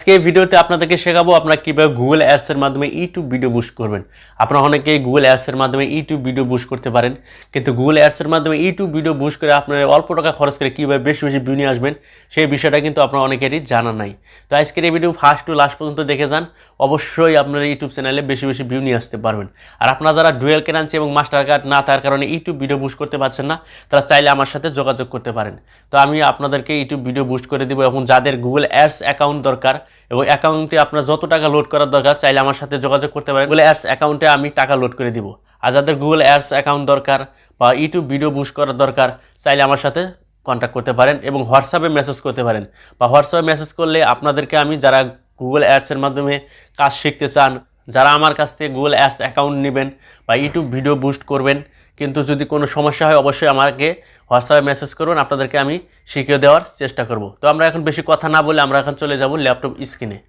আজকে এই ভিডিওতে আপনাদেরকে শেখাবো আপনারা কিভাবে গুগল অ্যাডস এর মাধ্যমে ইউটিউব ভিডিও বুস্ট করবেন। আপনারা অনেকেই গুগল অ্যাডস এর মাধ্যমে ইউটিউব ভিডিও বুস্ট করতে পারেন, কিন্তু গুগল অ্যাডস এর মাধ্যমে ইউটিউব ভিডিও বুস্ট করে আপনারা অল্প টাকা খরচ করে কীভাবে বেশি বেশি ভিউ নিয়ে আসবেন সেই বিষয়টা কিন্তু আপনারা অনেকেরই জানা নাই। তো আজকের এই ভিডিও ফার্স্ট টু লাস্ট পর্যন্ত দেখে যান, অবশ্যই আপনারা ইউটিউব চ্যানেলে বেশি বেশি ভিউ নিয়ে আসতে পারবেন। আর আপনারা যারা ডুয়েল কারেন্সি এবং মাস্টার কার্ড না থাকার কারণে ইউটিউব ভিডিও বুস্ট করতে পারছেন না, তারা চাইলে আমার সাথে যোগাযোগ করতে পারেন। তো আমি আপনাদেরকে ইউটিউব ভিডিও বুস্ট করে দেবো, এবং যাদের গুগল অ্যাডস অ্যাকাউন্ট দরকার এবং অ্যাকাউন্টে আপনার যত টাকা লোড করার দরকার চাইলে আমার সাথে যোগাযোগ করতে পারেন। গুগল অ্যাডস অ্যাকাউন্টে আমি টাকা লোড করে দিব। আর যাদের গুগল অ্যাডস অ্যাকাউন্ট দরকার বা ইউটিউব ভিডিও বুস্ট করার দরকার চাইলে আমার সাথে কন্ট্যাক্ট করতে পারেন এবং হোয়াটসঅ্যাপে মেসেজ করতে পারেন। বা হোয়াটসঅ্যাপে মেসেজ করলে আপনাদেরকে আমি, যারা গুগল অ্যাডসের মাধ্যমে কাজ শিখতে চান, যারা আমার কাছ থেকে গুগল অ্যাডস অ্যাকাউন্ট নেবেন বা ইউটিউব ভিডিও বুস্ট করবেন, কিন্তু যদি কোনো সমস্যা হয় অবশ্যই আমাকে হোয়াটসঅ্যাপে মেসেজ করুন, আপনাদেরকে আমি শিখিয়ে দেওয়ার চেষ্টা করব। তো আমরা এখন বেশি কথা না বলে আমরা এখন চলে যাব ল্যাপটপ স্ক্রিনে।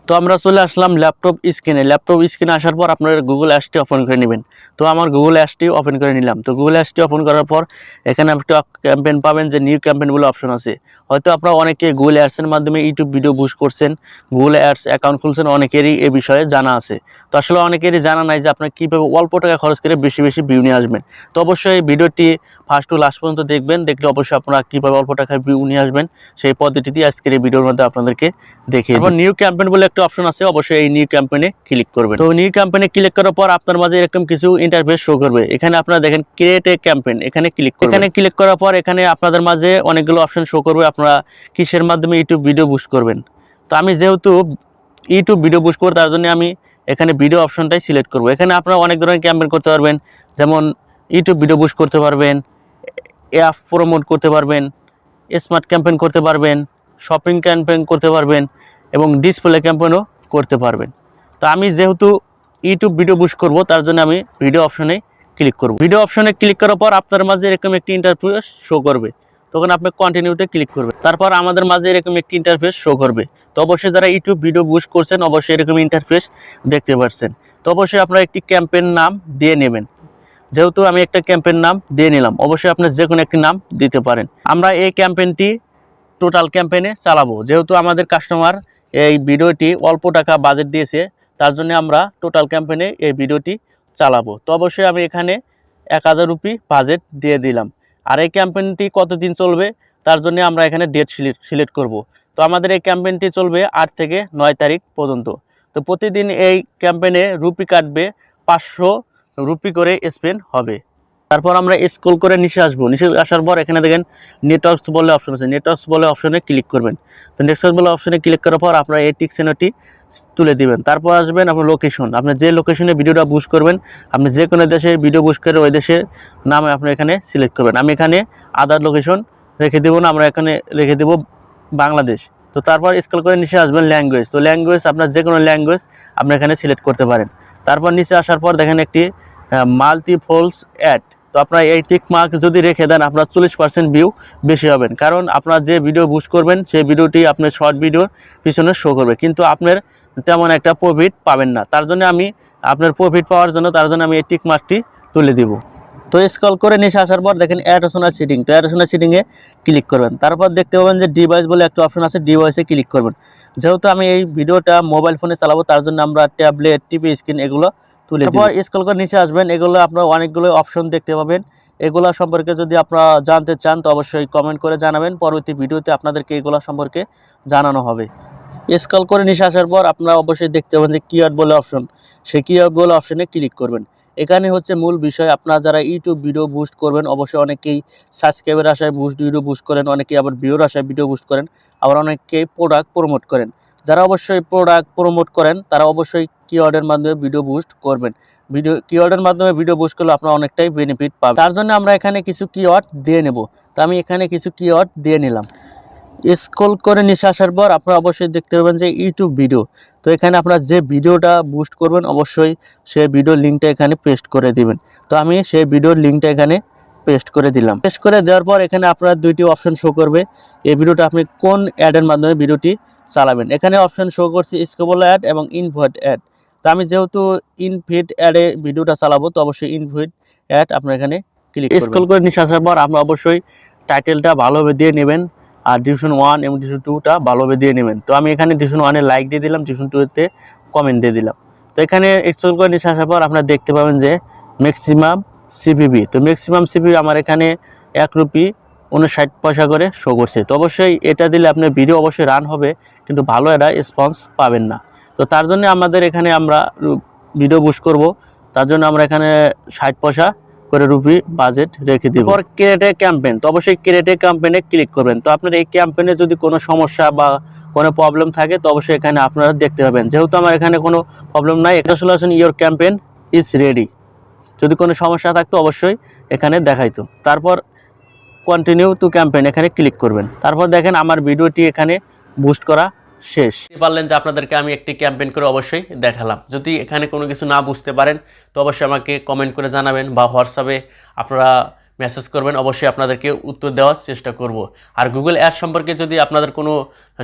তো আমরা চলে আসলাম ল্যাপটপ স্ক্রিনে। ল্যাপটপ স্ক্রিনে আসার পর আপনারা গুগল অ্যাডসটি ওপেন করে নেবেন। তো আমার গুগল অ্যাডসটি ওপেন করে নিলাম। তো গুগল অ্যাডসটি ওপেন করার পর এখানে একটা ক্যাম্পেইন পাবেন, যে নিউ ক্যাম্পেইন বলে অপশন আছে। হয়তো আপনারা অনেকে গুগল অ্যাডসের মাধ্যমে ইউটিউব ভিডিও বুস্ট করছেন, গুগল অ্যাডস অ্যাকাউন্ট খুলছেন, অনেকেরই এ বিষয়ে জানা আছে। তো আসলে অনেকেরই জানা নাই যে আপনারা কীভাবে অল্প টাকা খরচ করে বেশি বেশি ভিউ নিয়ে আসবেন। তো অবশ্যই ভিডিওটি ফার্স্ট টু লাস্ট পর্যন্ত দেখবেন, দেখলে অবশ্যই আপনারা কীভাবে অল্প টাকায় ভিউ নিয়ে আসবেন সেই পদ্ধতিটি আজকের এই ভিডিওর মধ্যে আপনাদেরকে দেখিয়ে দেব। নিউ ক্যাম্পেইন বলে একটা অপশন আছে, অবশ্যই এই নিউ ক্যাম্পেইনে ক্লিক করবেন। তো নিউ ক্যাম্পেইনে ক্লিক করার পর আপনার মাঝে এরকম কিছু ইন্টারফেস শো করবে। এখানে আপনারা দেখেন ক্রিয়েট এ ক্যাম্পেইন, এখানে ক্লিক করবেন। এখানে ক্লিক করার পর এখানে আপনাদের মাঝে অনেকগুলো অপশন শো করবে, আপনারা কিসের মাধ্যমে ইউটিউব ভিডিও বুস্ট করবেন। তো আমি যেহেতু ইউটিউব ভিডিও বুস্ট করব, তার জন্য আমি এখানে ভিডিও অপশনটাই সিলেক্ট করব। এখানে আপনারা অনেক ধরনের ক্যাম্পেইন করতে পারবেন, যেমন ইউটিউব ভিডিও বুস্ট করতে পারবেন, অ্যাপ প্রমোট করতে পারবেন, স্মার্ট ক্যাম্পেইন করতে পারবেন, শপিং ক্যাম্পেইন করতে পারবেন এবং ডিসপ্লে ক্যাম্পেইনও করতে পারবেন। তো আমি যেহেতু ইউটিউব ভিডিও বুস্ট করব, তার জন্য আমি ভিডিও অপশনে ক্লিক করব। ভিডিও অপশনে ক্লিক করার পর আপনার মাঝে এরকম একটি ইন্টারফেস শো করবে, তখন আপনি কন্টিনিউতে ক্লিক করবেন। তারপর আমাদের মাঝে এরকম একটি ইন্টারফেস শো করবে। তো অবশ্যই যারা ইউটিউব ভিডিও বুস্ট করছেন অবশ্যই এরকম ইন্টারফেস দেখতে পাচ্ছেন। তো অবশ্যই আপনারা একটি ক্যাম্পেইন নাম দিয়ে নেবেন। যেহেতু আমি একটা ক্যাম্পেইন নাম দিয়ে নিলাম, অবশ্যই আপনি যে কোনো একটি নাম দিতে পারেন। আমরা এই ক্যাম্পেইনটি টোটাল ক্যাম্পেইনে চালাবো। যেহেতু আমাদের কাস্টমার এই ভিডিওটি অল্প টাকা বাজেট দিয়েছে, তার জন্য আমরা টোটাল ক্যাম্পেইনে এই ভিডিওটি চালাবো। তো অবশ্যই আমি এখানে 1000 রুপি বাজেট দিয়ে দিলাম। আর এই ক্যাম্পেইনটি কতদিন চলবে তার জন্য আমরা এখানে ডেট সিলেক্ট করব। তো আমাদের এই ক্যাম্পেইনটি চলবে 8 থেকে 9 তারিখ পর্যন্ত। তো প্রতিদিন এই ক্যাম্পেইনে রুপি কাটবে, 500 রুপি করে স্পেন্ড হবে। তারপর আমরা স্ক্রল করে নিচে আসবো। নিচে আসার পর এখানে দেখেন নেটওয়ার্কস বলে অপশন আছে, নেটওয়ার্কস বলে অপশনে ক্লিক করবেন। তো নেটওয়ার্কস বলে অপশনে ক্লিক করার পর আপনারা এই টিক চিহ্নটি তুলে দিবেন। তারপর আসবেন আপনার লোকেশন, আপনি যে লোকেশনে ভিডিওটা বুস্ট করবেন, আপনি যে কোনো দেশে ভিডিও বুস্ট করে ওই দেশের নাম আপনি এখানে সিলেক্ট করবেন। আমি এখানে আদার লোকেশন রেখে দেবো না, আমরা এখানে রেখে দেবো বাংলাদেশ। তো তারপর স্ক্রল করে নিচে আসবেন ল্যাঙ্গুয়েজ। তো ল্যাঙ্গুয়েজ আপনার যে কোনো ল্যাঙ্গুয়েজ আপনি এখানে সিলেক্ট করতে পারেন। তারপর নিচে আসার পর দেখেন একটি মাল্টিপলস অ্যাড। তো আপনার এই টিক মার্ক যদি রেখে দেন আপনার 40% ভিউ বেশি হবেন, কারণ আপনার যে ভিডিও বুস্ট করবেন সেই ভিডিওটি আপনার শর্ট ভিডিওর পিছনে শো করবে, কিন্তু আপনার তেমন একটা প্রফিট পাবেন না। তার জন্য আমি আপনার প্রফিট পাওয়ার জন্য আমি এই টিক মার্কটি তুলে দিব। তো স্ক্রল করে নিচে আসার পর দেখেন অ্যাডোশনাল সেটিং। তো অ্যাডোশনাল সেটিংয়ে ক্লিক করবেন। তারপর দেখতে পাবেন যে ডিভাইস বলে একটা অপশন আছে, ডিভাইসে ক্লিক করবেন। যেহেতু আমি এই ভিডিওটা মোবাইল ফোনে চালাবো, তার জন্য আমরা ট্যাবলেট, টিভি স্ক্রিন এগুলো তুলে দিই। তারপর স্ক্রল করে নিচে আসবেন, এগুলো আপনারা অনেকগুলো অপশন দেখতে পাবেন। এগুলো সম্পর্কে যদি আপনারা জানতে চান তো অবশ্যই কমেন্ট করে জানাবেন, পরবর্তী ভিডিওতে আপনাদেরকে এগুলো সম্পর্কে জানানো হবে। স্ক্রল করে নিচে আসার পর আপনারা অবশ্যই দেখতে পাবেন যে কিওয়ার্ড বলে অপশন, সেই কিওয়ার্ড বলে অপশনে ক্লিক করবেন। এখানে হচ্ছে মূল বিষয়, আপনারা যারা ইউটিউব ভিডিও বুস্ট করবেন অবশ্যই অনেকেই সাবস্ক্রাইবের আশায় ভিডিও বুস্ট করেন, অনেকেই আবার ভিউর আশায় ভিডিও বুস্ট করেন, আবার অনেকেই প্রোডাক্ট প্রমোট করেন। যারা অবশ্যই প্রোডাক্ট প্রমোট করেন তারা অবশ্যই কিওয়ার্ডের মাধ্যমে ভিডিও বুস্ট করবেন। কিওয়ার্ডের মাধ্যমে ভিডিও বুস্ট করলে আপনারা অনেকটাই বেনিফিট পাবেন। তার জন্য আমরা এখানে কিছু কিওয়ার্ড দিয়ে নেব। তো আমি এখানে কিছু কিওয়ার্ড দিয়ে নিলাম। স্ক্রল করে নিচে আসার পর আপনারা অবশ্যই দেখতে পাবেন যে ইউটিউব ভিডিও। তো এখানে আপনারা যে ভিডিওটা বুস্ট করবেন অবশ্যই সেই ভিডিওর লিঙ্কটা এখানে পেস্ট করে দিবেন। তো আমি সেই ভিডিওর লিঙ্কটা এখানে পেস্ট করে দিলাম। পেস্ট করে দেওয়ার পর এখানে আপনারা দুইটি অপশন শো করবে, এই ভিডিওটা আপনি কোন অ্যাডের মাধ্যমে ভিডিওটি চালাবেন। এখানে অপশন শো করছে স্ক্রল অ্যাড এবং ইনভার্ট অ্যাড। তো আমি যেহেতু ইনফিড অ্যাডে ভিডিওটা চালাবো, তো অবশ্যই ইনফিড অ্যাড আপনার এখানে ক্লিক করবেন। স্ক্রল করে নিচে আসার পর আমরা অবশ্যই টাইটেলটা ভালোভাবে দিয়ে নেবেন, আর ডিভিশন 1 এবং ডিভিশন 2টা ভালোভাবে দিয়ে নেবেন। তো আমি এখানে ডিভিশন 1-এ লাইক দিয়ে দিলাম, ডিভিশন 2-তে কমেন্ট দিয়ে দিলাম। তো এখানে স্ক্রল করে নিচে আসার পর আপনারা দেখতে পাবেন যে ম্যাক্সিমাম সিপিবি। তো ম্যাক্সিমাম সিপিবি আমার এখানে 1 রুপি 59 পয়সা করে শো করছে। তো অবশ্যই এটা দিলে আপনার ভিডিও অবশ্যই রান হবে, কিন্তু ভালো একটা রেসপন্স পাবেন না। তো তার জন্য আমাদের এখানে আমরা ভিডিও বুস্ট করব, তার জন্য আমরা এখানে 60 পয়সা করে রুপি বাজেট রেখে দিব। পর ক্রিয়েট এ ক্যাম্পেইন, তো অবশ্যই ক্রিয়েট এ ক্যাম্পেইনে ক্লিক করবেন। তো আপনার এই ক্যাম্পেইনে যদি কোনো সমস্যা বা কোনো প্রবলেম থাকে তো অবশ্যই এখানে আপনারা দেখতে পাবেন। যেহেতু আমার এখানে কোনো প্রবলেম নাই, এটা solution your campaign is ready. যদি কোনো সমস্যা থাকতো অবশ্যই এখানে দেখাইতো। তারপর কন্টিনিউ টু ক্যাম্পেইন এখানে ক্লিক করবেন। তারপর দেখেন আমার ভিডিওটি এখানে বুস্ট করা শেষ। পারলেন যে আপনাদেরকে আমি একটি ক্যাম্পেইন করে অবশ্যই দেখালাম। যদি এখানে কোনো কিছু না বুঝতে পারেন তো অবশ্যই আমাকে কমেন্ট করে জানাবেন বা হোয়াটসঅ্যাপে আপনারা মেসেজ করবেন, অবশ্যই আপনাদেরকে উত্তর দেওয়ার চেষ্টা করব। আর গুগল অ্যাড সম্পর্কে যদি আপনাদের কোনো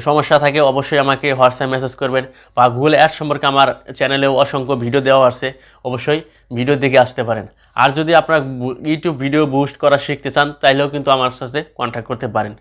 সমস্যা থাকে অবশ্যই আমাকে হোয়াটসঅ্যাপে মেসেজ করবেন, বা গুগল অ্যাড সম্পর্কে আমার চ্যানেলেও অসংখ্য ভিডিও দেওয়া আছে, অবশ্যই ভিডিও দেখে আসতে পারেন। আর যদি আপনারা ইউটিউব ভিডিও বুস্ট করা শিখতে চান তাইলেও কিন্তু আমার সাথে কন্ট্যাক্ট করতে পারেন।